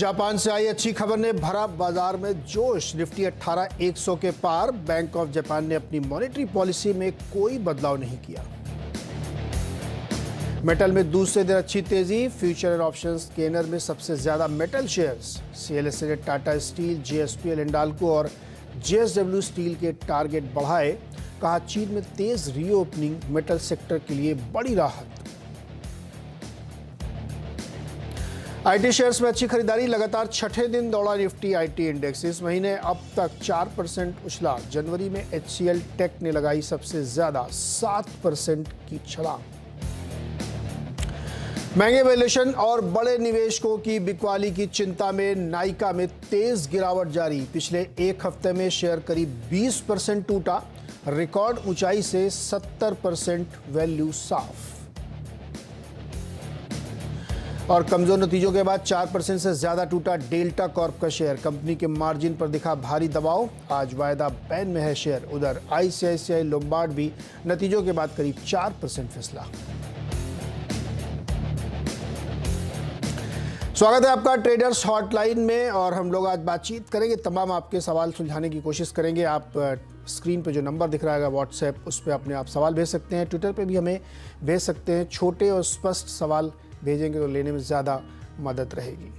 Japan से आई अच्छी खबर ने भरा बाजार में जोश। निफ्टी 18,100 के पार। बैंक ऑफ जापान ने अपनी मॉनेटरी पॉलिसी में कोई बदलाव नहीं किया। मेटल में दूसरे दिन अच्छी तेजी। फ्यूचर एंड ऑप्शंस गेनर में सबसे ज्यादा मेटल शेयर्स। सीएलएसए ने टाटा स्टील, जेएसपीएल, हिंडाल्को और जेएसडब्ल्यू स्टील के टारगेट बढ़ाए। कहा चीन में तेज रीओपनिंग मेटल सेक्टर के लिए बड़ी राहत। आईटी शेयर्स में अच्छी खरीदारी। लगातार छठे दिन दौड़ा निफ्टी आईटी इंडेक्स। इस महीने अब तक 4% उछला। जनवरी में एचसीएल टेक ने लगाई सबसे ज्यादा 7% की छलांग। महंगे वैल्यूएशन और बड़े निवेशकों की बिकवाली की चिंता में नाइका में तेज गिरावट जारी। पिछले एक हफ्ते में शेयर करीब 20% टूटा। रिकॉर्ड ऊंचाई से 70% वैल्यू साफ। और कमजोर नतीजों के बाद 4% से ज्यादा टूटा डेल्टा कॉर्प का शेयर। कंपनी के मार्जिन पर दिखा भारी दबाव। आज वायदा बैन में है शेयर। उधर आईसीआईसीआई लोम्बार्ड भी नतीजों के बाद करीब 4% फिसला। स्वागत है आपका ट्रेडर्स हॉटलाइन में और हम लोग आज बातचीत करेंगे। तमाम आपके सवाल सुलझाने की कोशिश करेंगे। आप स्क्रीन पे जो नंबर दिख रहा है व्हाट्सएप, उस पर अपने आप सवाल भेज सकते हैं। ट्विटर पे भी हमें भेज सकते हैं। छोटे और स्पष्ट सवाल भेजेंगे तो लेने में ज़्यादा मदद रहेगी।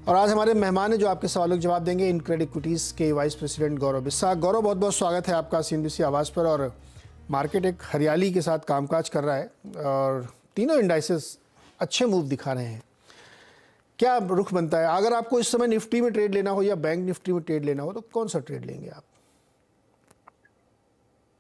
और आज हमारे मेहमान हैं जो आपके सवालों के जवाब देंगे। इनक्रेड इक्विटीज़ के वाइस प्रेसिडेंट गौरव बिस्सा। गौरव, बहुत बहुत स्वागत है आपका सीएनबीसी आवाज़ पर। और मार्केट एक हरियाली के साथ कामकाज कर रहा है और तीनों इंडाइसेस अच्छे मूव दिखा रहे हैं। क्या रुख बनता है? अगर आपको इस समय निफ्टी में ट्रेड लेना हो या बैंक निफ्टी में ट्रेड लेना हो तो कौन सा ट्रेड लेंगे आप?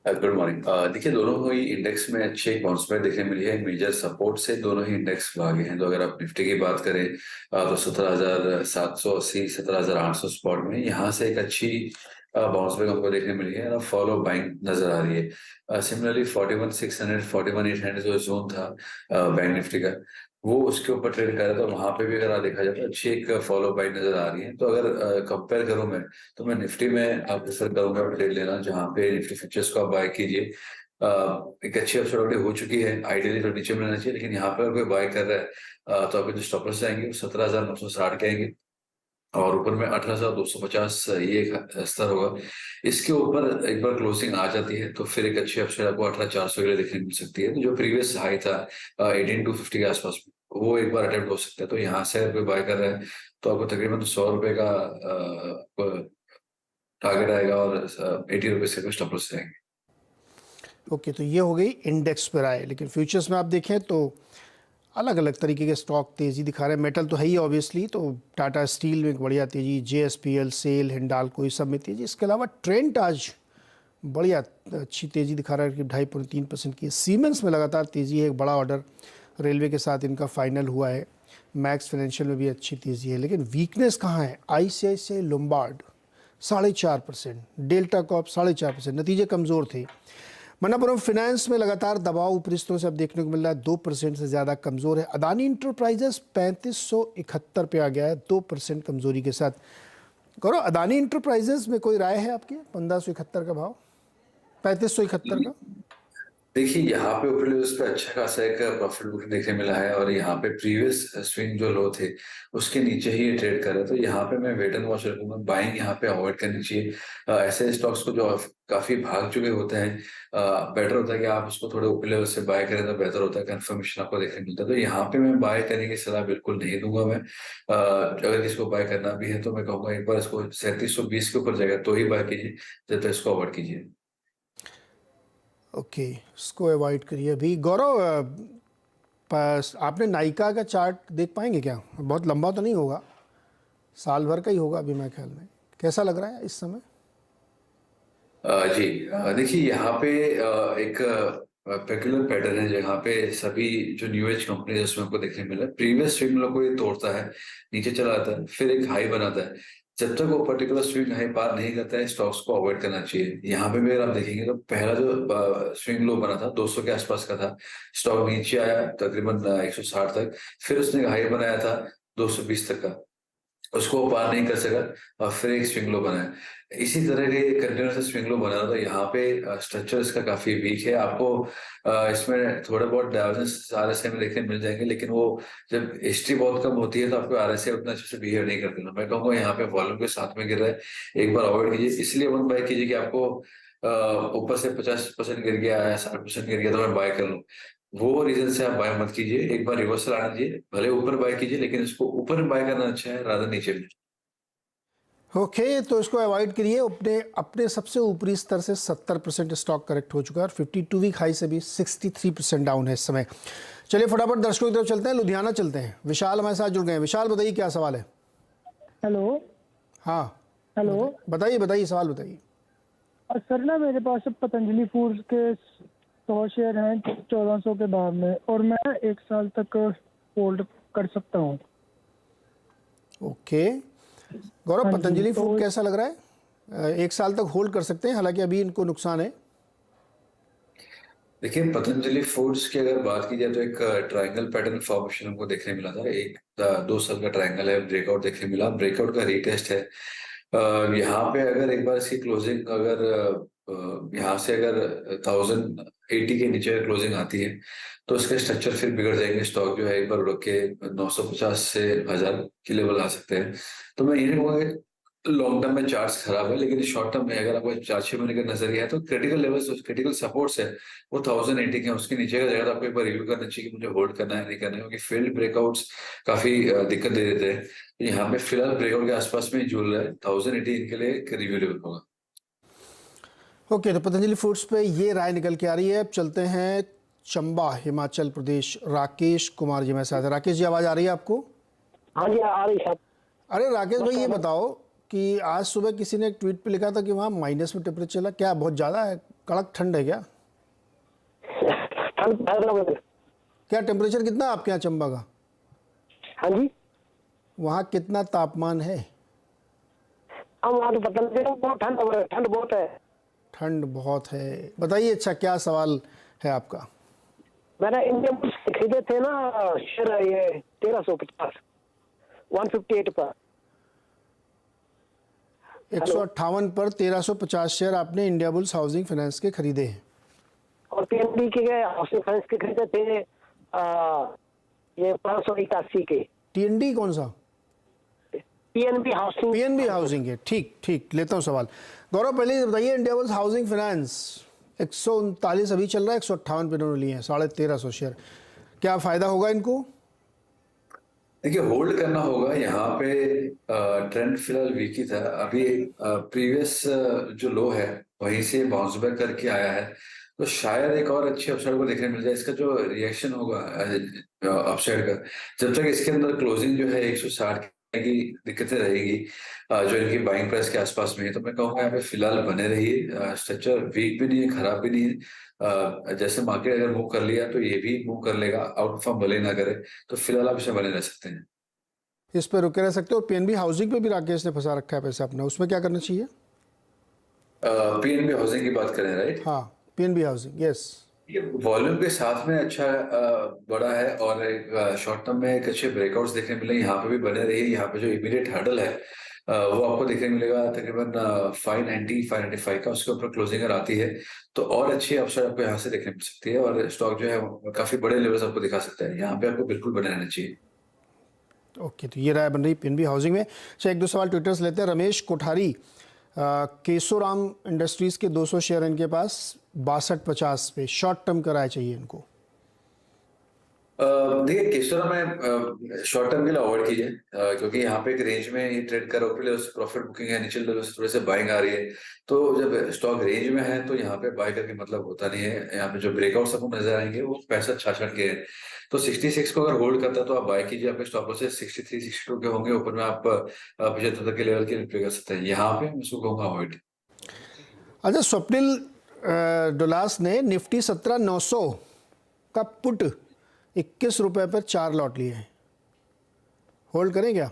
Good morning. देखिए, दोनों ही इंडेक्स में अच्छे बाउंसबैक देखने मिली है। मेजर सपोर्ट से दोनों ही इंडेक्स भागे हैं। तो अगर आप निफ्टी की बात करें तो 17,780 17,800 स्पॉट में यहाँ से एक अच्छी बाउंसबैक हमको देखने मिली है और फॉलो बाइंग नजर आ रही है। सिमिलरली 41,600 41,800 जो जोन था बैंक निफ्टी का, वो उसके ऊपर ट्रेड कर रहा था। वहां पे भी अगर देखा जाए तो अच्छी एक फॉलो बाइंग नजर आ रही है। तो अगर कंपेयर करूं मैं, तो मैं निफ्टी में आप प्रेफर करूंगा ट्रेड लेना, जहां पे निफ्टी फ्यूचर्स को आप बाय कीजिए। एक अच्छी अपसाइड हो चुकी है। आइडियली तो नीचे में रहना चाहिए, लेकिन यहाँ पे अगर कोई बाय कर रहा है तो आपके जो स्टॉपर्स आएंगे वो 17,960 के आएंगे और ऊपर में 18,250 ये एक स्तर होगा। इसके ऊपर एक बार क्लोजिंग आ जाती है तो फिर एक अच्छी अपसाइड आपको 18,400 के लिए देखने मिल सकती है। तो जो प्रीवियस हाई था 18,250 के आसपास, वो एक बार अटेम्प्ट हो सकता है। तो यहाँ से अगर कोई बाय कर रहा है तो आपको तकरीबन 100 रुपए का टारगेट आएगा और 80 रुपए से स्टॉप लॉस आएंगे। ओके, तो ये हो गई इंडेक्स पर आए। लेकिन फ्यूचर्स में आप देखें तो अलग अलग तरीके के स्टॉक तेज़ी दिखा रहे हैं। मेटल तो है ही ऑब्वियसली, तो टाटा स्टील में एक बढ़िया तेज़ी, जेएसपीएल, सेल, हिंडाल्को, इस सब में तेज़ी। इसके अलावा ट्रेंट आज बढ़िया अच्छी तेज़ी दिखा रहा है कि 2.5-3% की। सीमेंस में लगातार तेज़ी है। एक बड़ा ऑर्डर रेलवे के साथ इनका फाइनल हुआ है। मैक्स फाइनेंशियल में भी अच्छी तेज़ी है। लेकिन वीकनेस कहाँ है? आईसीआईसीआई लोम्बार्ड 4.5%, डेल्टा कॉर्प 4.5%, नतीजे कमज़ोर थे। मणप्पुरम फाइनेंस में लगातार दबाव ऊपरी स्तरों से अब देखने को मिल रहा है। 2% से ज़्यादा कमज़ोर है। अदानी इंटरप्राइजेस 3571 पे आ गया है 2% कमज़ोरी के साथ। करो, अदानी इंटरप्राइजेस में कोई राय है आपकी? 1571 का भाव, 3571 का। देखिए, यहाँ पे ऊपर उस पर अच्छा खासा एक प्रॉफिट बुकिंग देखने मिला है और यहाँ पे प्रीवियस स्विंग जो लो थे उसके नीचे ही ये ट्रेड कर रहा है। तो यहाँ पे मैं वेट एंड वॉच रखूंगा। बाइंग यहाँ पे अवॉइड करनी चाहिए। ऐसे स्टॉक्स को जो काफी भाग चुके होते हैं, बेटर होता है कि आप उसको थोड़े ऊपर लेवल से बाय करें तो बेहतर होता है। कंफर्मेशन आपको देखने मिलता है। तो यहाँ पे मैं बाय करने की सलाह बिल्कुल नहीं दूंगा। मैं अगर किसी को बाय करना भी है तो मैं कहूँगा एक बार इसको 3720 के ऊपर जाएगा तो ही बाय कीजिए, जब तक इसको अवॉइड कीजिए। ओके, इसको अवॉइड करिए अभी। गौरव, आपने नाइका का चार्ट देख पाएंगे क्या? बहुत लंबा तो नहीं होगा, साल भर का ही होगा अभी मेरे ख्याल में। कैसा लग रहा है इस समय? जी, देखिए यहाँ पे एक पेक्युलर पैटर्न है जहाँ पे सभी जो न्यू एज कंपनी उसमें आपको देखने मिला है। प्रीवियस स्विंग लोग को ये तोड़ता है, नीचे चला आता है, फिर एक हाई बनाता है। जब तक वो पर्टिकुलर स्विंग हाई पार नहीं करता है, स्टॉक्स को अवॉइड करना चाहिए। यहाँ पे भी अगर आप देखेंगे तो पहला जो स्विंग लो बना था 200 के आसपास का था। स्टॉक नीचे आया तकरीबन 160 तक, फिर उसने हाई बनाया था 220 तक का। उसको वो पार नहीं कर सका और फिर एक स्विंग लो बना है। इसी तरह के कंटिन्यूस स्विंग लो बना रहा था। यहाँ पे स्ट्रक्चर इसका काफी वीक है। आपको इसमें थोड़े बहुत डायवर्जेंस आरएसआई में देखने मिल जाएंगे, लेकिन वो जब हिस्ट्री बहुत कम होती है तो आपको आरएसआई उतना अच्छे से बिहेव नहीं करते। मैं कहूँगा यहाँ पे वॉल्यूम के साथ में गिर रहा है, एक बार अवॉइड कीजिए। इसलिए वन बाय कीजिए कि आपको ऊपर से 50% गिर गया है, 60% गिर गया तो मैं बाय कर लूँ। वो रीजन से आप बाय मत कीजिए। एक बार रिवर्सल आने दीजिए, भले ऊपर बाय कीजिए, लेकिन इसको ऊपर बाय करना अच्छा है राधा नीचे में। ओके, तो इसको अवॉइड करिए। अपने अपने सबसे ऊपरी स्तर से 70% स्टॉक करेक्ट हो चुका है और 52 वीक हाई से भी 63% डाउन है इस समय। चलिए फटाफट दर्शकों की तरफ चलते हैं, लुधियाना चलते हैं। विशाल हमारे साथ जुड़ गए हैं। विशाल बताइए क्या सवाल है। हेलो। हाँ हेलो। बताइए बताइए सवाल बताइए। सर ना मेरे पास पतंजलि फूड्स के 100 शेयर हैं 1400 के भाव में, और मैं 1 साल तक होल्ड कर सकता हूँ। ओके गौरव, हाँ जी, पतंजलि तो फूड कैसा लग रहा है? 1 साल तक होल्ड कर सकते हैं, हालांकि अभी इनको नुकसान है। देखिए, पतंजलि फूड्स की अगर बात की जाए तो एक ट्रायंगल पैटर्न फॉर्मेशन हमको देखने मिला था। एक 2 साल का ट्रायंगल है, ब्रेकआउट देखने मिला। ब्रेकआउट का रीटेस्ट है। यहाँ पे अगर एक बार इसकी क्लोजिंग अगर यहाँ से अगर 1080 के नीचे क्लोजिंग आती है तो इसके स्ट्रक्चर फिर बिगड़ जाएंगे। स्टॉक जो है एक बार उड़ के 950 से 1000 के लेवल आ सकते हैं। तो मैं ये नहीं कहूँगा लॉन्ग टर्म में चार्ट्स खराब है, लेकिन शॉर्ट टर्म में अगर आपको 4-6 महीने का नजरिया है तो क्रिटिकल लेवल्स, क्रिटिकल सपोर्ट्स है वो 1080 के हैं। उसके नीचे का जगह आपको एक बार रिव्यू करना चाहिए कि मुझे होल्ड करना है नहीं करना है, क्योंकि फील्ड ब्रेकआउट्स काफी दिक्कत दे देते हैं। तो यहाँ पे फिलहाल ब्रेकआउट के आसपास में झूल रहा है। 1080 इनके लिए एक रिव्यू लेवल होगा। ओके, तो पतंजलि फूड्स पे ये राय निकल के आ रही है। अब चलते हैं चंबा हिमाचल प्रदेश। राकेश कुमार जी मेरे साथ है। राकेश जी आवाज़ आ रही है आपको? हाँ जी, आ रही साहब। अरे राकेश भाई, ये बस बताओ कि आज सुबह किसी ने एक ट्वीट पे लिखा था कि वहाँ माइनस में टेम्परेचर चला, क्या बहुत ज़्यादा है? कड़क ठंड है क्या? ठंड है। क्या टेम्परेचर कितना है आपके यहाँ चंबा का? हाँ जी, वहाँ कितना तापमान है? हम वहाँ तो पता नहीं, बहुत ठंड है, ठंड बहुत है। ठंड बहुत है। बताइए, अच्छा क्या सवाल है आपका? मैंने इंडियन बुल्स खरीदे थे ना शेयर, ये 1350 158 पर। 158 पर 1350 शेयर आपने इंडिया बुल्स हाउसिंग फाइनेंस के खरीदे हैं। और पीएनबी के हाउसिंग फाइनेंस के खरीदे थे ये 581 के। टीएनडी कौन सा? PNB housing. पीएनबी हाउसिंग है। ठीक ठीक, लेता हूँ सवाल। गौरव पहले ये बताइए, इंडिया बुल्स हाउसिंग फाइनेंस 139 अभी चल रहा है, 158 पे इन्होंने लिए हैं 1350 शेयर। क्या फ़ायदा होगा इनको? देखिए, होल्ड करना होगा। यहाँ पे ट्रेंड फिलहाल वीक ही था। अभी प्रीवियस जो लो है वहीं से बाउंस बैक करके आया है, तो शायद एक और अच्छी अपसाइड को देखने मिल जाए। इसका जो रिएक्शन होगा अपसाइड का, जब तक इसके अंदर क्लोजिंग जो है 160 की दिक्कतें रहेगी जो इनकी बाइंग प्राइस के आसपास में है, तो मैं कहूँगा यहाँ पे फिलहाल बने रहिए। स्ट्रक्चर वीक भी नहीं है, खराब भी नहीं है। जैसे मार्केट अगर मूव कर लिया तो ये भी मूव कर लेगा, आउट परफॉर्म भले ना करे। तो फिलहाल आप इसे बने रह सकते हैं। इस पर रुके रह सकते हो। और पीएनबी हाउसिंग पे भी राकेश ने फंसा रखा है पैसा अपना, उसमें क्या करना चाहिए? पीएनबी हाउसिंग की बात करें, राइट? हाँ, पीएनबी हाउसिंग, यस। ये वॉल्यूम के साथ में अच्छा बड़ा है और एक शॉर्ट टर्म में एक अच्छे ब्रेकआउट्स देखने मिले। यहाँ पे भी बने रहिए। यहाँ पे जो इमीडिएट हर्डल है वो आपको देखने मिलेगा तकरीबन 590 595 का, उसके ऊपर क्लोजिंग अगर आती है तो और अच्छी अपसाइड आपको यहाँ से देखने मिल सकती है। और स्टॉक जो है वो काफी बड़े लेवल्स आपको दिखा सकता है। यहाँ पे आपको बिल्कुल बने रहना चाहिए। ओके, तो ये राय बन रही पीएनबी हाउसिंग में। अच्छा, एक दो सवाल ट्विटर से लेते हैं। रमेश कोठारी, केशोराम इंडस्ट्रीज़ के 200 शेयर इनके पास 6250 पे, शॉर्ट टर्म का राय चाहिए इनको। देखिए, केशोरा में शॉर्ट टर्म के लिए अवॉइड कीजिए, क्योंकि यहाँ पे एक रेंज में ये ट्रेड कर रहा है। ऊपर लेवल से प्रॉफिट बुकिंग है, नीचे लेवल से थोड़े से बाइंग आ रही है। तो जब स्टॉक रेंज में है तो यहाँ पे बाय करके मतलब होता नहीं है। यहाँ पे जो ब्रेकआउट आपको नजर आएंगे वो 65-66 के हैं। तो 66 को अगर होल्ड करता है तो आप बाय कीजिए। आपके स्टॉप लॉस 63-62 के होंगे। ऊपर में आप 75 के लेवल के रिप्ले कर सकते हैं। यहाँ पे मैं उसको कहूँगा अवॉइड। अच्छा, स्वप्निल डोलास ने निफ्टी 17900 का पुट 21 रुपये पर 4 लॉट लिए हैं, होल्ड करें क्या?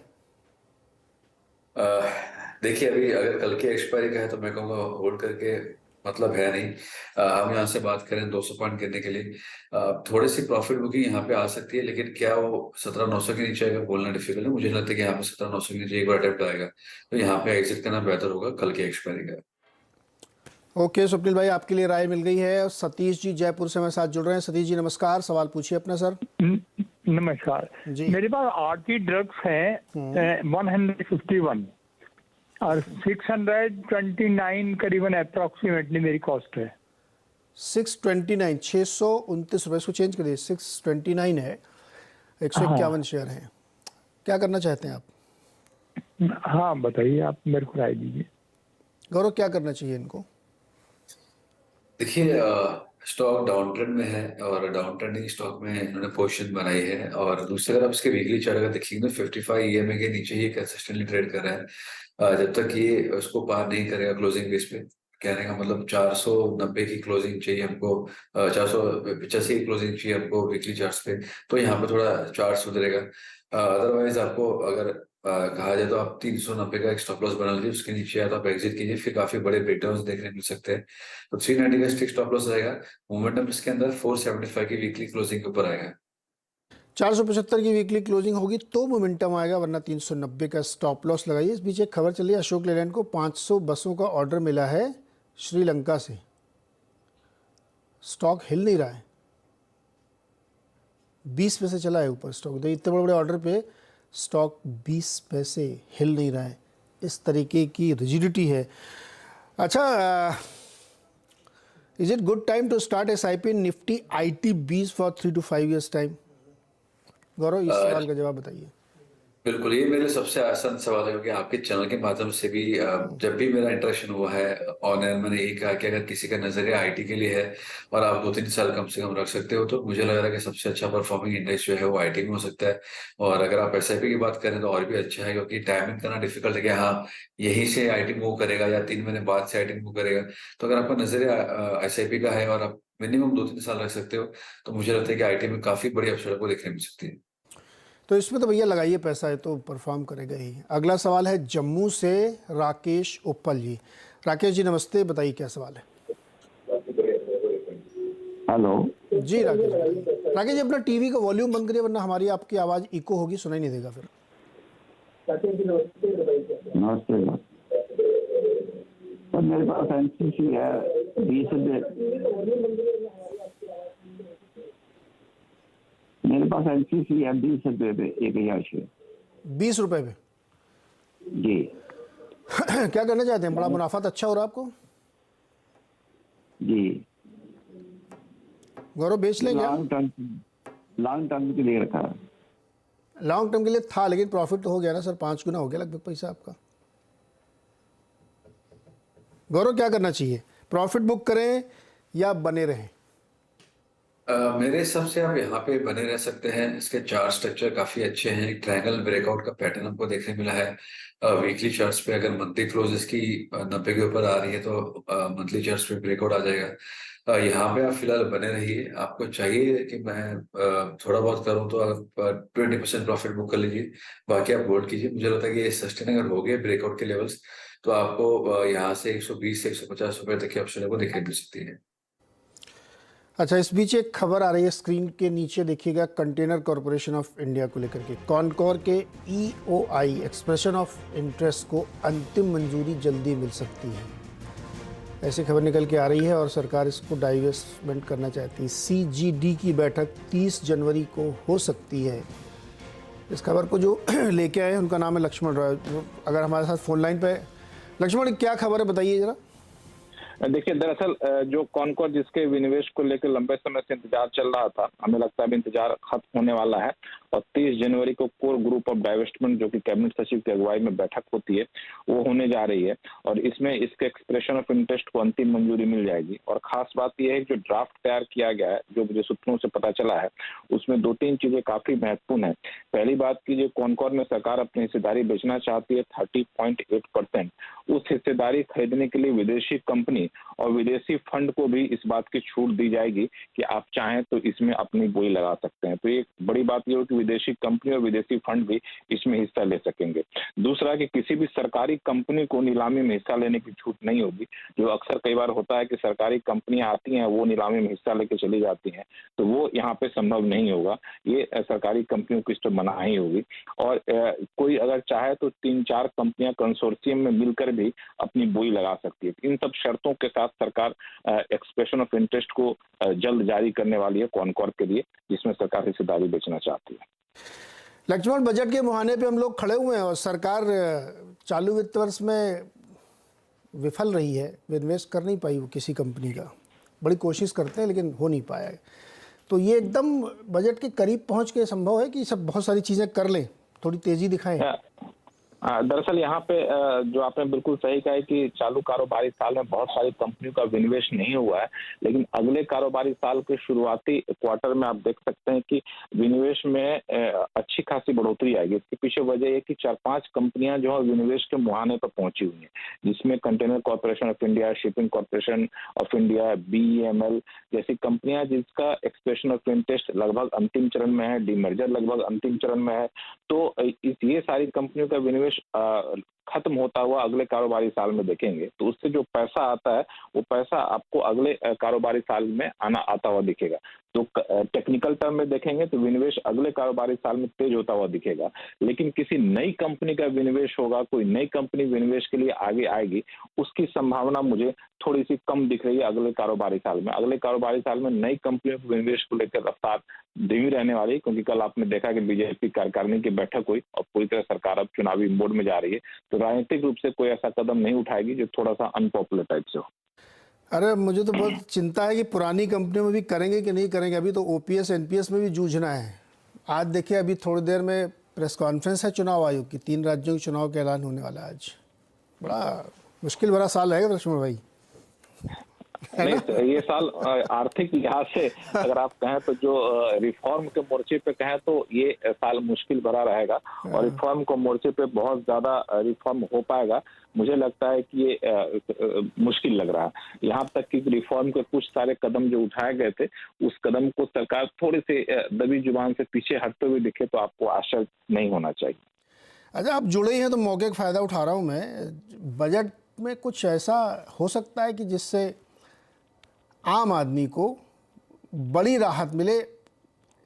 देखिए, अभी अगर कल की एक्सपायरी का है तो मैं कहूँगा होल्ड करके मतलब है नहीं। हम यहाँ से बात करें 200 पॉइंट गिरने के लिए, थोड़ी सी प्रॉफिट बुकिंग यहाँ पे आ सकती है, लेकिन क्या वो 17,900 के नीचे आएगा बोलना डिफिकल्ट है। मुझे लगता है कि यहाँ पे 17,900 के नीचे एक बार अटेम्प्ट आएगा तो यहाँ पे एग्जिट करना बेहतर होगा कल के एक्सपायरी का। ओके स्वप्निल भाई, आपके लिए राय मिल गई है। और सतीश जी जयपुर से हमारे साथ जुड़ रहे हैं। सतीश जी नमस्कार, सवाल पूछिए अपना सर। नमस्कार जी। मेरे पास आरटी ड्रग्स है 151 और 629 करीबन अप्रोक्सीमेटली मेरी कॉस्ट है। 629, 629 रुपये, इसको चेंज करिए, 629 है, 151 शेयर हैं। क्या करना चाहते हैं आप? हाँ बताइए, आप मेरे को राय दीजिए। गौरव, क्या करना चाहिए इनको? देखिए, स्टॉक डाउन ट्रेंड में है और डाउन ट्रेंडिंग स्टॉक में इन्होंने पोजीशन बनाई है। और दूसरी तरफ इसके वीकली चार्ट अगर देखिएगा तो 55 ईएमए के नीचे ही कंसिस्टेंटली ट्रेड कर रहा है। जब तक ये उसको पार नहीं करेगा क्लोजिंग बेस पे, कहने का मतलब 490 की क्लोजिंग चाहिए हमको, 485 की क्लोजिंग चाहिए हमको वीकली चार्ट्स पे, तो यहाँ पे थोड़ा चार्ट सुधरेगा। अदरवाइज आपको अगर कहा जाए तो आप 390 का एक स्टॉप लॉस बना लीजिए, उसके नीचे या तो आप एग्जिट कीजिए, फिर काफी बड़े ब्रेकडाउन देखने मिल सकते हैं। तो 390 का स्टिक स्टॉप लॉस रहेगा। मोमेंटम इसके अंदर 475 की वीकली क्लोजिंग के ऊपर आएगा। 475 की वीकली क्लोजिंग होगी तो मोमेंटम आएगा, वरना 390 का स्टॉप लॉस लगाइए। इस बीच एक खबर चली है, अशोक लेलैंड को 500 बसों का ऑर्डर मिला है श्रीलंका से। स्टॉक हिल नहीं रहा है, 20 पैसे चला है ऊपर स्टॉक। तो इतने बड़े बड़े ऑर्डर पे स्टॉक 20 पैसे हिल नहीं रहा है, इस तरीके की रिजिडिटी है। अच्छा, is it good time to start SIP in Nifty IT 20 for 3 to 5 years time? Gaurav, इस सवाल का जवाब बताइए। बिल्कुल, ये मेरे लिए सबसे आसान सवाल है, क्योंकि आपके चैनल के माध्यम से भी जब भी मेरा इंटरेक्शन हुआ है ऑन एयर, मैंने यही कहा कि अगर किसी का नजरिया आईटी के लिए है और आप 2-3 साल कम से कम रख सकते हो, तो मुझे लग रहा है कि सबसे अच्छा परफॉर्मिंग इंडेक्स जो है वो आईटी में हो सकता है। और अगर आप एसआईपी की बात करें तो और भी अच्छा है, क्योंकि टाइमिंग करना डिफिकल्ट है कि हाँ यहीं से आईटी मूव करेगा या 3 महीने बाद से आईटी मूव करेगा। तो अगर आपका नजरिया एसआईपी का है और आप मिनिमम 2-3 साल रख सकते हो, तो मुझे लगता है कि आईटी में काफी बड़ी अपसाइड को देखने मिल सकती है। तो इसमें तो भैया लगाइए पैसा, है तो परफॉर्म करेगा ही। अगला सवाल है जम्मू से राकेश उप्पल जी। राकेश जी नमस्ते, बताइए क्या सवाल है। हेलो जी राकेश जी, राकेश जी अपना टीवी का वॉल्यूम बंद करिए, वरना हमारी आपकी आवाज़ इको होगी, सुनाई नहीं देगा फिर। नमस्ते। तो मेरे पास एनसीसी है 20 मेरे पास एनसीसी है 20 रुपये पे 1000 शेयर। 20 रुपये पे? जी। क्या करना चाहते हैं? बड़ा मुनाफा तो अच्छा हो रहा है आपको। जी। गौरव, बेच लें क्या? लॉन्ग टर्म के लिए रखा है। लॉन्ग टर्म के लिए था, लेकिन प्रॉफिट तो हो गया ना सर, 5 गुना हो गया लगभग पैसा आपका। गौरव, क्या करना चाहिए? प्रॉफिट बुक करें या बने रहें? मेरे हिसाब से आप यहाँ पे बने रह सकते हैं। इसके चार्ट स्ट्रक्चर काफी अच्छे हैं, एक ट्रायंगल ब्रेकआउट का पैटर्न हमको देखने मिला है। वीकली चार्ट्स पे अगर मंथली क्लोज इसकी 90 के ऊपर आ रही है तो मंथली चार्ट्स पे ब्रेकआउट आ जाएगा। यहाँ पे आप फिलहाल बने रहिए। आपको चाहिए कि मैं थोड़ा बहुत करूँ तो आप 20% प्रॉफिट बुक कर लीजिए, बाकी आप होल्ड कीजिए। मुझे लगता है कि ये सस्टेन अगर हो गए ब्रेकआउट के लेवल्स, तो आपको यहाँ से 120 से 150 रुपए तक की ऑप्शन को देखने मिल सकती है। अच्छा, इस बीच एक खबर आ रही है स्क्रीन के नीचे, देखिएगा, कंटेनर कॉरपोरेशन ऑफ इंडिया को लेकर के। कॉनकॉर के EOI एक्सप्रेशन ऑफ इंटरेस्ट को अंतिम मंजूरी जल्दी मिल सकती है, ऐसी खबर निकल के आ रही है और सरकार इसको डाइवेस्टमेंट करना चाहती है। CGD की बैठक 30 जनवरी को हो सकती है। इस खबर को जो लेके आए हैं उनका नाम है लक्ष्मण रॉय, अगर हमारे साथ फोन लाइन पे। लक्ष्मण, क्या खबर है, बताइए जरा। देखिए, दरअसल जो कॉनकॉर जिसके विनिवेश को लेकर लंबे समय से इंतजार चल रहा था, हमें लगता है अभी इंतजार खत्म होने वाला है और 30 जनवरी को कोर ग्रुप ऑफ डाइवेस्टमेंट, जो कि कैबिनेट सचिव की अगुवाई में बैठक होती है, वो होने जा रही है और इसमें इसके एक्सप्रेशन ऑफ इंटरेस्ट को अंतिम मंजूरी मिल जाएगी। और खास बात यह है कि जो ड्राफ्ट तैयार किया गया है, जो मुझे सूत्रों से पता चला है, उसमें 2-3 चीजें काफी महत्वपूर्ण है। पहली बात की, जो कॉनकॉर में सरकार अपनी हिस्सेदारी बेचना चाहती है 30.8%, उस हिस्सेदारी खरीदने के लिए विदेशी कंपनी नहीं, और विदेशी फंड को भी इस बात की छूट दी जाएगी कि आप चाहें तो इसमें अपनी बोई लगा सकते हैं। तो एक बड़ी बात यह हो कि विदेशी कंपनी और विदेशी फंड भी इसमें हिस्सा ले सकेंगे। दूसरा कि किसी भी सरकारी कंपनी को नीलामी में हिस्सा लेने की छूट नहीं होगी। जो अक्सर कई बार होता है कि सरकारी कंपनियां आती हैं, वो नीलामी में हिस्सा लेके चली जाती हैं, तो वो यहाँ पे संभव नहीं होगा। ये सरकारी कंपनियों की इस पर मनाही होगी। और कोई अगर चाहे तो 3-4 कंपनियां कंसोर्शियम में मिलकर भी अपनी बोई लगा सकती है। इन सब शर्तों के साथ सरकार एक्सप्रेशन ऑफ इंटरेस्ट को जल्द जारी करने वाली है कॉनकॉर के लिए, जिसमें सरकार हिस्सेदारी बेचना चाहती है। लक्ष्मण, बजट के मुहाने पे हम लोग खड़े हुए हैं और सरकार चालू वित्त वर्ष में विफल रही है, इन्वेस्ट कर नहीं पाई वो किसी कंपनी का। बड़ी कोशिश करते हैं लेकिन हो नहीं पाया है। तो ये एकदम बजट के करीब पहुंच के संभव है कि सब बहुत सारी चीज़ें कर लें, थोड़ी तेज़ी दिखाएं? दरअसल यहाँ पे जो आपने बिल्कुल सही कहा है कि चालू कारोबारी साल में बहुत सारी कंपनियों का विनिवेश नहीं हुआ है, लेकिन अगले कारोबारी साल के शुरुआती क्वार्टर में आप देख सकते हैं कि विनिवेश में अच्छी खासी बढ़ोतरी आएगी। इसके पीछे वजह है कि 4-5 कंपनियां जो है विनिवेश के मुहाने पर पहुंची हुई हैं, जिसमें container corporation of India, shipping corporation of India, BEML जैसी कंपनियां जिसका एक्सप्रेशन ऑफ इंटरेस्ट लगभग अंतिम चरण में है, डीमर्जर लगभग अंतिम चरण में है। तो ये सारी कंपनियों का विनिवेश खत्म होता हुआ अगले कारोबारी साल में देखेंगे, तो उससे जो पैसा आता है वो पैसा आपको अगले कारोबारी साल में आता हुआ दिखेगा। तो टेक्निकल टर्म में देखेंगे तो विनिवेश अगले कारोबारी साल में तेज होता हुआ दिखेगा, लेकिन किसी नई कंपनी का विनिवेश होगा, कोई नई कंपनी विनिवेश के लिए आगे आएगी, उसकी संभावना मुझे थोड़ी सी कम दिख रही है अगले कारोबारी साल में। अगले कारोबारी साल में नई कंपनियों के विनिवेश को लेकर रफ्तार धीमी रहने वाली, क्योंकि कल आपने देखा कि बीजेपी कार्यकारिणी की बैठक हुई और पूरी तरह सरकार अब चुनावी मोड में जा रही है। तो राजनीतिक रूप से कोई ऐसा कदम नहीं उठाएगी जो थोड़ा सा अनपॉपुलर टाइप से हो। अरे मुझे तो बहुत चिंता है कि पुरानी कंपनियों में भी करेंगे कि नहीं करेंगे। अभी तो OPS NPS में भी जूझना है। आज देखिए, अभी थोड़ी देर में प्रेस कॉन्फ्रेंस है चुनाव आयोग की, 3 राज्यों के चुनाव का ऐलान होने वाला है आज। बड़ा मुश्किल भरा साल रहेगा लक्ष्मण भाई। नहीं, ये साल आर्थिक लिहाज से अगर आप कहें तो जो रिफॉर्म के मोर्चे पे कहें तो ये साल मुश्किल भरा रहेगा, और रिफॉर्म को मोर्चे पे बहुत ज्यादा रिफॉर्म हो पाएगा मुझे लगता है कि ये मुश्किल लग रहा है। यहाँ तक कि रिफॉर्म के कुछ सारे कदम जो उठाए गए थे, उस कदम को सरकार थोड़े से दबी जुबान से पीछे हटते हुए दिखे तो आपको आश्चर्य नहीं होना चाहिए। अच्छा, आप जुड़े ही हैं तो मौके का फ़ायदा उठा रहा हूँ मैं। बजट में कुछ ऐसा हो सकता है कि जिससे आम आदमी को बड़ी राहत मिले,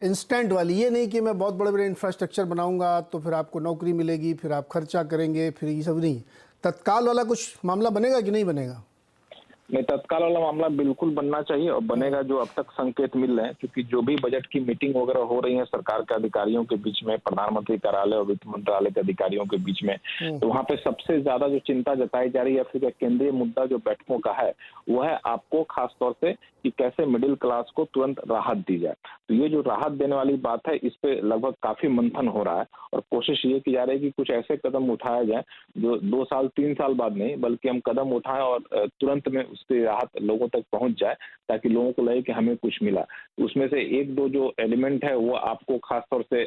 इंस्टेंट वाली। ये नहीं कि मैं बहुत बड़े बड़े इंफ्रास्ट्रक्चर बनाऊंगा तो फिर आपको नौकरी मिलेगी, फिर आप खर्चा करेंगे, फिर ये सब नहीं। तत्काल वाला कुछ मामला बनेगा कि नहीं बनेगा? नहीं, तत्काल वाला मामला बिल्कुल बनना चाहिए और बनेगा, जो अब तक संकेत मिल रहे हैं। क्योंकि जो भी बजट की मीटिंग वगैरह हो रही है सरकार के अधिकारियों के बीच में, प्रधानमंत्री कार्यालय और वित्त मंत्रालय के अधिकारियों के बीच में, तो वहाँ पे सबसे ज्यादा जो चिंता जताई जा रही है, फिर केंद्रीय मुद्दा जो बैठकों का है वो है आपको खास तौर से कि कैसे मिडिल क्लास को तुरंत राहत दी जाए। तो ये जो राहत देने वाली बात है, इस पे लगभग काफी मंथन हो रहा है और कोशिश ये की जा रही है कि कुछ ऐसे कदम उठाया जाए जो 2 साल 3 साल बाद नहीं, बल्कि हम कदम उठाएं और तुरंत में उसकी राहत लोगों तक पहुंच जाए, ताकि लोगों को लगे कि हमें कुछ मिला। तो उसमें से 1-2 जो एलिमेंट है वो आपको खास तौर से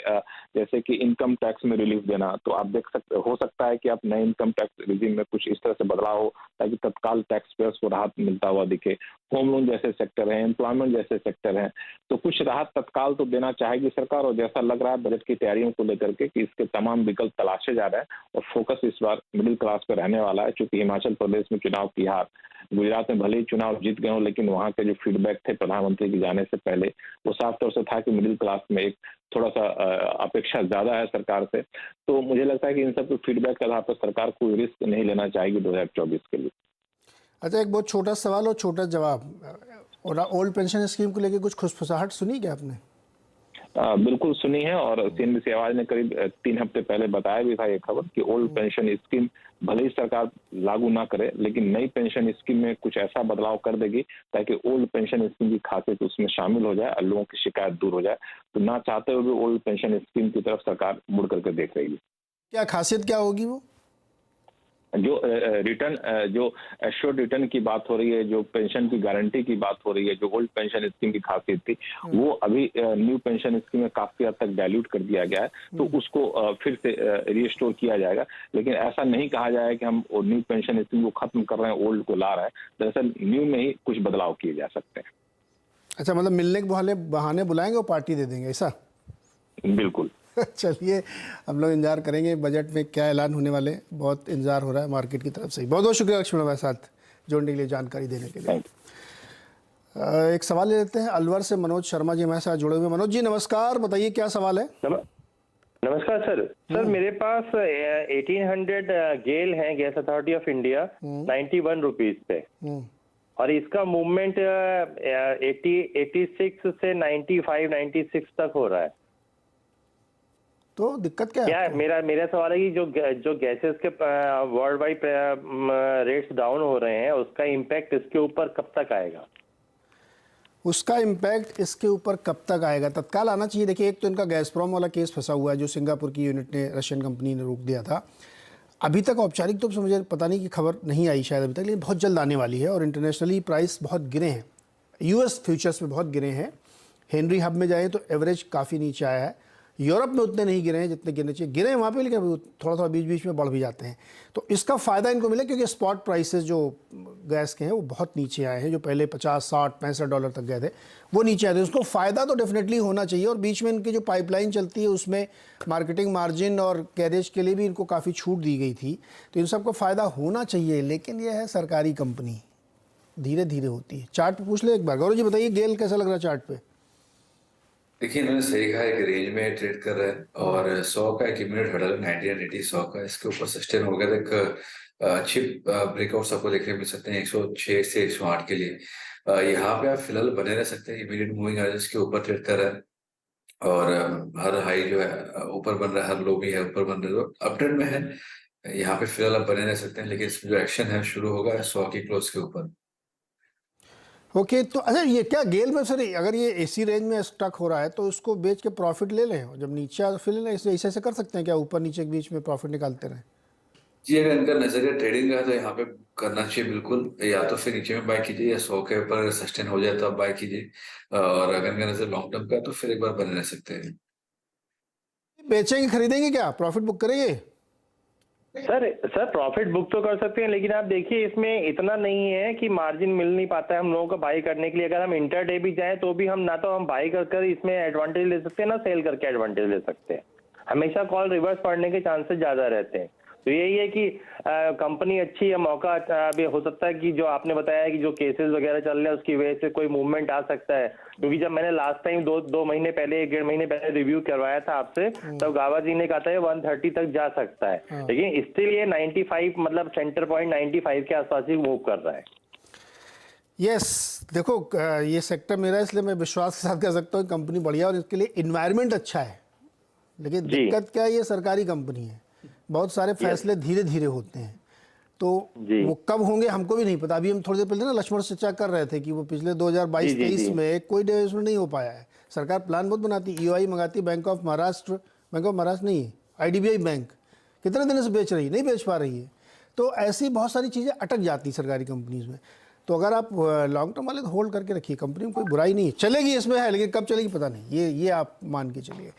जैसे कि इनकम टैक्स में रिलीफ देना, तो आप हो सकता है कि आप नए इनकम टैक्स रिजीम में कुछ इस तरह से बदलाव हो ताकि तत्काल टैक्स पेयर्स को राहत मिलता हुआ दिखे। होम लोन जैसे सेक्टर है, एम्प्लॉयमेंट जैसे सेक्टर है, तो कुछ राहत तत्काल तो देना चाहेगी सरकार। और जैसा लग रहा है बजट की तैयारियों को लेकर के कि इसके तमाम विकल्प तलाशे जा रहे हैं और फोकस इस बार मिडिल क्लास पर रहने वाला है। क्योंकि हिमाचल प्रदेश में चुनाव की हार, गुजरात में भले ही चुनाव जीत गए हों, लेकिन वहां के जो फीडबैक थे प्रधानमंत्री के जाने से पहले, वो साफ तौर से था कि मिडिल क्लास में एक थोड़ा सा अपेक्षा ज्यादा है सरकार से। तो मुझे लगता है कि इन सब फीडबैक के आधार पर सरकार कोई रिस्क नहीं लेना चाहेगी 2024 के लिए। अच्छा, एक बहुत छोटा सवाल और छोटा जवाब। और ओल्ड पेंशन स्कीम को लेकर कुछ खुशफुसाहट सुनी क्या आपने? बिल्कुल सुनी है, और CNBC आवाज ने करीब 3 हफ्ते पहले बताया भी था ये खबर कि ओल्ड पेंशन स्कीम भले ही सरकार लागू ना करे, लेकिन नई पेंशन स्कीम में कुछ ऐसा बदलाव कर देगी ताकि ओल्ड पेंशन स्कीम की खासियत उसमें शामिल हो जाए और लोगों की शिकायत दूर हो जाए। तो ना चाहते हुए भी ओल्ड पेंशन स्कीम की तरफ सरकार मुड़ करके देख रही है। क्या खासियत क्या होगी वो? जो रिटर्न, जो एश्योर्ड रिटर्न की बात हो रही है, जो पेंशन की गारंटी की बात हो रही है, जो ओल्ड पेंशन स्कीम की खासियत थी, वो अभी न्यू पेंशन स्कीम में काफी हद तक डाइल्यूट कर दिया गया है। तो उसको फिर से रिस्टोर किया जाएगा, लेकिन ऐसा नहीं कहा जाए कि हम न्यू पेंशन स्कीम को खत्म कर रहे हैं, ओल्ड को ला रहे हैं। दरअसल न्यू में ही कुछ बदलाव किए जा सकते हैं। अच्छा, मतलब मिलने के बहाने बुलाएंगे और पार्टी दे देंगे, ऐसा? बिल्कुल। चलिए, हम लोग इंतजार करेंगे बजट में क्या ऐलान होने वाले, बहुत इंतजार हो रहा है मार्केट की तरफ से। बहुत बहुत शुक्रिया लक्ष्मण हमारे साथ जुड़ने के लिए, जानकारी देने के लिए। एक सवाल ले लेते हैं अलवर से। मनोज शर्मा जी हमारे साथ जुड़े हुए। मनोज जी नमस्कार, बताइए क्या सवाल है? नमस्कार सर। सर मेरे पास 1800 गेल है, gas authority of India, 91 rupees पे, और इसका मूवमेंट 86 से 96 तक हो रहा है। तो दिक्कत क्या है? मेरा सवाल है कि जो गैसेस के वर्ल्ड वाइड रेट्स डाउन हो रहे हैं, उसका इम्पैक्ट इसके ऊपर कब तक आएगा? उसका इम्पैक्ट इसके ऊपर कब तक आएगा? तत्काल आना चाहिए। देखिए, एक तो इनका गैसप्रॉम वाला केस फंसा हुआ है, जो सिंगापुर की यूनिट ने, रशियन कंपनी ने रोक दिया था। अभी तक औपचारिक तो मुझे पता नहीं कि खबर नहीं आई शायद अभी तक, लेकिन बहुत जल्द आने वाली है। और इंटरनेशनली प्राइस बहुत गिरे हैं, यूएस फ्यूचर्स में बहुत गिरे हैं। हेनरी हब में जाए तो एवरेज काफ़ी नीचे आया है। यूरोप में उतने नहीं गिरे हैं जितने गिरने चाहिए। गिरे हैं वहाँ पे, लेकिन थोड़ा थोड़ा बीच बीच में बढ़ भी जाते हैं। तो इसका फ़ायदा इनको मिला, क्योंकि स्पॉट प्राइसेस जो गैस के हैं वो बहुत नीचे आए हैं। जो पहले 50, 60, 65 डॉलर तक गए थे, वो नीचे आए थे। उसको फ़ायदा तो डेफिनेटली होना चाहिए। और बीच में इनकी जो पाइपलाइन चलती है, उसमें मार्केटिंग मार्जिन और कैरेज के लिए भी इनको काफ़ी छूट दी गई थी। तो इन सबको फ़ायदा होना चाहिए, लेकिन यह है सरकारी कंपनी, धीरे धीरे होती है। चार्ट पे पूछ ले एक बार। गौरव जी बताइए, गेल कैसा लग रहा है चार्ट पे? देखिए, इन्होंने सही कहा, एक रेंज में ट्रेड कर रहा है और 100 का एक्यूमुलेट हर्डल 90 एंड 80, 100 का इसके ऊपर सस्टेन हो गया। तो एक अच्छी ब्रेकआउट आपको देखने मिल सकते हैं 106 से 108 के लिए। यहाँ पे आप फिलहाल बने रह सकते हैं। इमीडिएट मूविंग एवरेज के ऊपर ट्रेड कर रहा है और हर हाई जो है ऊपर बन रहा है, हर लो भी है ऊपर बन रहा है, अपट्रेंड में है। यहाँ पे फिलहाल आप बने रह सकते हैं, लेकिन इसमें जो एक्शन है शुरू होगा 100 की क्लोज के ऊपर। ओके, तो अच्छा, ये क्या गेल में सर, अगर ये एसी रेंज में स्टक हो रहा है तो उसको बेच के प्रॉफिट ले लें, जब नीचे आए फिर लें? ऐसे कर सकते हैं क्या, ऊपर नीचे के बीच में प्रॉफिट निकालते रहें? जी, अगर इनका नजरिया ट्रेडिंग का है तो यहाँ पे करना चाहिए बिल्कुल। या तो फिर नीचे में बाय कीजिए, या 100 के ऊपर सस्टेन हो जाए तो आप बाय कीजिए। और अगर इनका नजर लॉन्ग टर्म का है तो फिर एक बार बने रह सकते हैं। बेचेंगे, खरीदेंगे, क्या प्रॉफिट बुक करेंगे? सर प्रॉफिट बुक तो कर सकते हैं, लेकिन आप देखिए इसमें इतना नहीं है कि मार्जिन मिल नहीं पाता है हम लोगों को बाई करने के लिए। अगर हम इंटरडे भी जाएं तो भी हम ना तो हम बाई कर इसमें एडवांटेज ले सकते हैं, ना सेल करके एडवांटेज ले सकते हैं। हमेशा कॉल रिवर्स पड़ने के चांसेस ज्यादा रहते हैं। तो यही है कि कंपनी अच्छी है, मौका अभी हो सकता है कि जो आपने बताया कि जो केसेस वगैरह चल रहे हैं उसकी वजह से कोई मूवमेंट आ सकता है। क्योंकि जब मैंने लास्ट टाइम दो महीने पहले, 1.5 महीने पहले रिव्यू करवाया था आपसे, तब गावा जी ने कहा था 130 तक जा सकता है, लेकिन स्टिल ये 95, मतलब सेंटर पॉइंट 95 के आसपास ही मूव कर रहा है। यस, देखो ये सेक्टर मेरा, इसलिए मैं विश्वास के साथ कह सकता हूँ कंपनी बढ़िया और इसके लिए इन्वायरमेंट अच्छा है। लेकिन दिक्कत क्या है, ये सरकारी कंपनी है, बहुत सारे फैसले धीरे धीरे होते हैं। तो वो कब होंगे हमको भी नहीं पता। अभी हम थोड़ी देर पहले ना लक्ष्मण से चर्चा कर रहे थे कि वो पिछले 2022-23 में कोई डिवेस्टमेंट नहीं हो पाया है। सरकार प्लान बहुत बनाती, ईओआई मंगाती, बैंक ऑफ महाराष्ट्र नहीं, आईडीबीआई बैंक कितने दिनों से बेच रही है, नहीं बेच पा रही है। तो ऐसी बहुत सारी चीज़ें अटक जाती सरकारी कंपनीज में। तो अगर आप लॉन्ग टर्म वाले तो होल्ड करके रखिए, कंपनी में कोई बुराई नहीं है, चलेगी इसमें है, लेकिन कब चलेगी पता नहीं, ये आप मान के चलिए।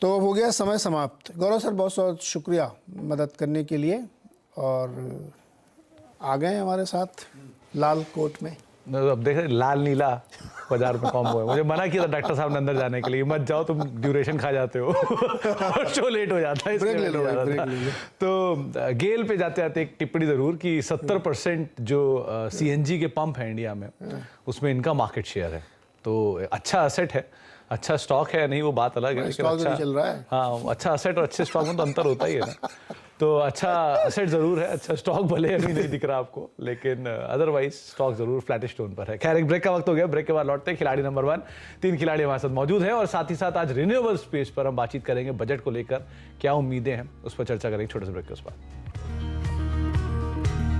तो हो गया समय समाप्त। गौरव सर बहुत बहुत शुक्रिया मदद करने के लिए, और आ गए हमारे साथ लाल कोट में। अब देख लाल नीला बाजार में कॉम्बो है। मुझे मना किया था डॉक्टर साहब ने अंदर जाने के लिए, मत जाओ तुम ड्यूरेशन खा जाते हो और शो लेट हो जाता है, ब्रेक ले लो, ब्रेक ले लो। तो गेल पे जाते जाते एक टिप्पणी जरूर कि 70% जो सीएनजी के पंप है इंडिया में, उसमें इनका मार्केट शेयर है। तो अच्छा एसेट है, अच्छा स्टॉक है, नहीं वो बात अलग है, लेकिन अच्छा चल रहा है। हाँ, अच्छा एसेट और अच्छे स्टॉक में तो अंतर होता ही है ना। तो अच्छा एसेट जरूर है, अच्छा स्टॉक भले अभी नहीं दिख रहा आपको, लेकिन अदरवाइज स्टॉक जरूर फ्लैटिश टोन पर है। खैर, एक ब्रेक का वक्त हो गया, ब्रेक के बाद लौटते हैं। खिलाड़ी नंबर 1, 3 खिलाड़ी हमारे साथ मौजूद हैं, और साथ ही साथ आज रिन्यूएबल स्पेस पर हम बातचीत करेंगे, बजट को लेकर क्या उम्मीदें हैं उस पर चर्चा करेंगे छोटे से ब्रेक के उस पर।